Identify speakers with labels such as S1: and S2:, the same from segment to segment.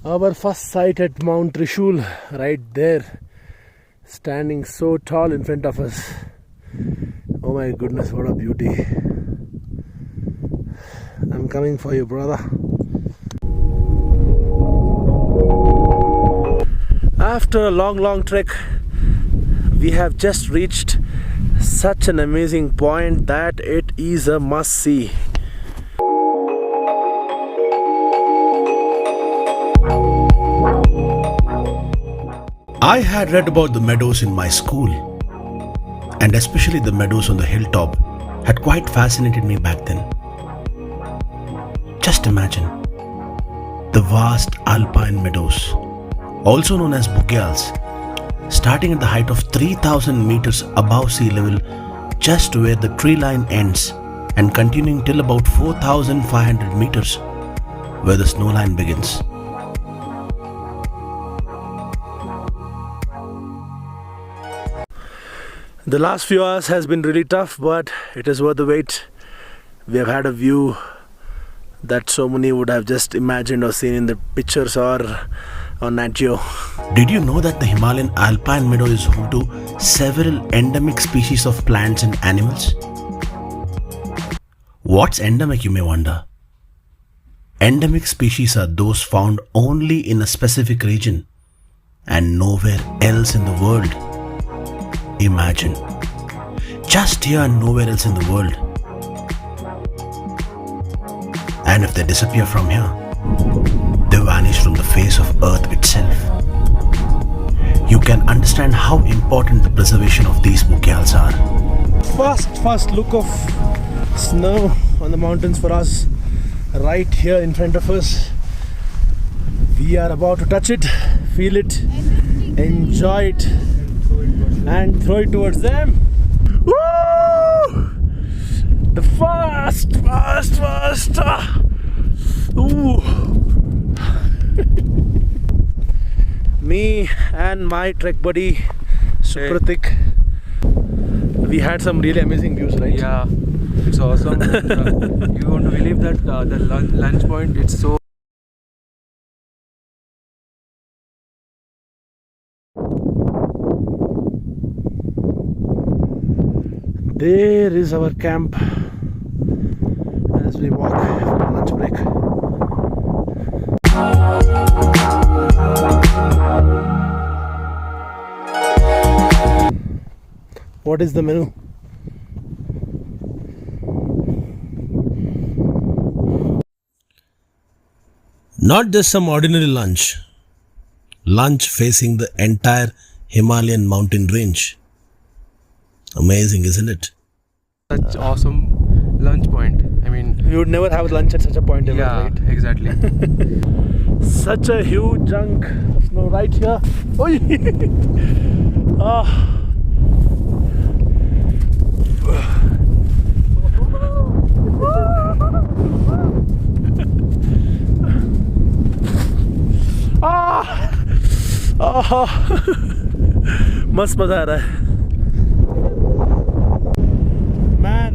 S1: Our first sight at Mount Trishul, right there, standing so tall in front of us. Oh my goodness, what a beauty. I'm coming for you, brother. After a long trek, we have just reached such an amazing point that it is a must-see.
S2: I had read about the meadows in my school, and especially the meadows on the hilltop had quite fascinated me back then. Just imagine the vast alpine meadows, also known as bugyals, starting at the height of 3,000 meters above sea level, just where the tree line ends, and continuing till about 4,500 meters, where the snowline begins.
S1: The last few hours has been really tough, but it is worth the wait. We have had a view that so many would have just imagined or seen in the pictures or on Nat Geo.
S2: Did you know that the Himalayan alpine meadow is home to several endemic species of plants and animals? What's endemic, you may wonder? Endemic species are those found only in a specific region and nowhere else in the world. Imagine, just here and nowhere else in the world. And if they disappear from here, they vanish from the face of Earth itself. You can understand how important the preservation of these bugyals are.
S1: First look of snow on the mountains for us, right here in front of us. We are about to touch it, feel it, enjoy it, and throw it towards them. Woo! The fast. Ooh. Me and my trek buddy Supratik, we had some really amazing views, right?
S3: Yeah, it's awesome. And, you won't believe that the lunch point, it's so.
S1: There is our camp as we walk for a lunch break. What is the menu?
S2: Not just some ordinary lunch. Lunch facing the entire Himalayan mountain range. Amazing, isn't it?
S3: Such awesome lunch point. I mean,
S1: You would never have lunch at such a point ever,
S3: yeah,
S1: right?
S3: exactly.
S1: Such a huge chunk of snow right here. Oi! Ah. मस्त मजा आ रहा है. Man,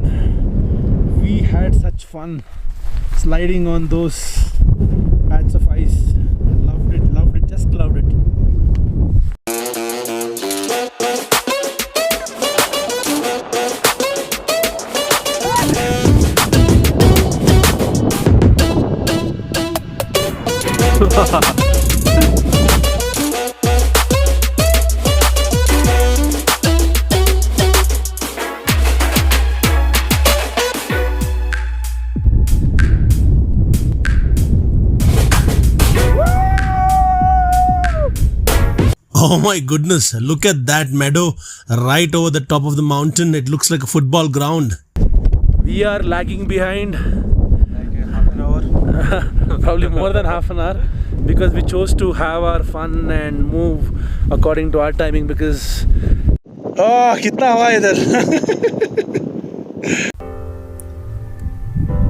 S1: we had such fun sliding on those pads of ice. Loved it, just loved it.
S2: Oh my goodness, look at that meadow right over the top of the mountain. It looks like a football ground.
S1: We are lagging behind.
S3: Like half an hour.
S1: Probably more than half an hour, because we chose to have our fun and move according to our timing, because kitna hawa hai idhar.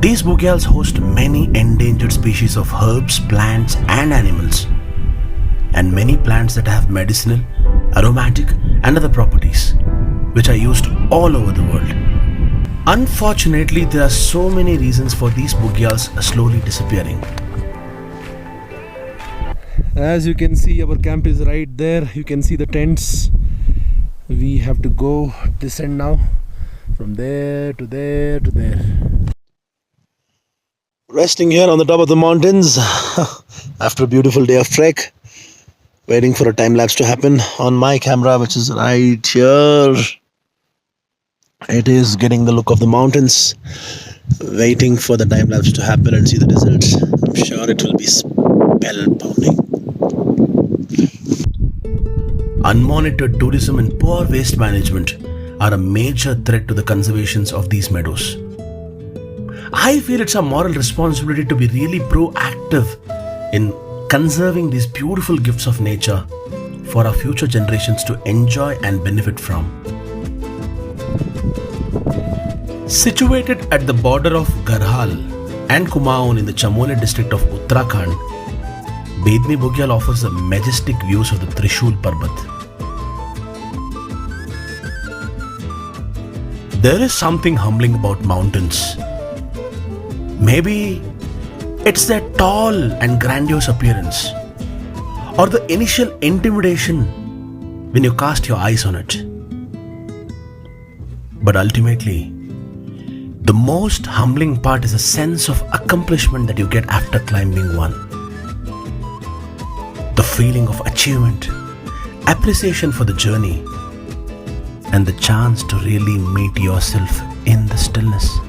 S2: These bugyals host many endangered species of herbs, plants and animals, and many plants that have medicinal, aromatic and other properties, which are used all over the world. Unfortunately, there are so many reasons for these bugyals slowly disappearing.
S1: As you can see, our camp is right there. You can see the tents. We have to go descend now from there to there to there. Resting here on the top of the mountains after a beautiful day of trek. Waiting for a time lapse to happen on my camera, which is right here. It is getting the look of the mountains. Waiting for the time lapse to happen and see the results. I'm sure it will be spellbounding.
S2: Unmonitored tourism and poor waste management are a major threat to the conservation of these meadows. I feel it's our moral responsibility to be really proactive in conserving these beautiful gifts of nature for our future generations to enjoy and benefit from. Situated at the border of Garhwal and Kumaon in the Chamoli district of Uttarakhand, Bedni Bugyal offers the majestic views of the Trishul Parbat. There is something humbling about mountains. Maybe it's their tall and grandiose appearance, or the initial intimidation when you cast your eyes on it. But ultimately, the most humbling part is a sense of accomplishment that you get after climbing one. The feeling of achievement, appreciation for the journey, and the chance to really meet yourself in the stillness.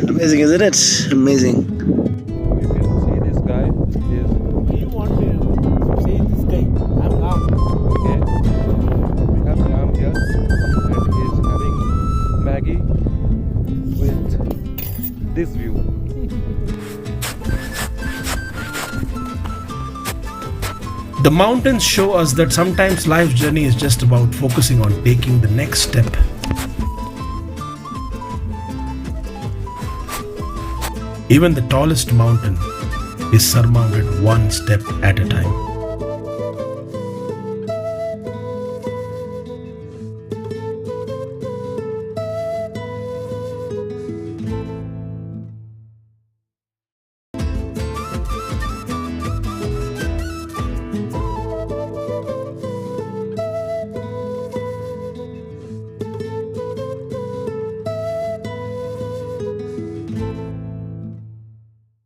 S1: Amazing, isn't it? Amazing.
S3: You can see this guy is
S1: Do you want to see this guy? I'm Ramm.
S3: okay. We have Ramm here and he is having Maggie with this view.
S2: The mountains show us that sometimes life's journey is just about focusing on taking the next step. Even the tallest mountain is surmounted one step at a time.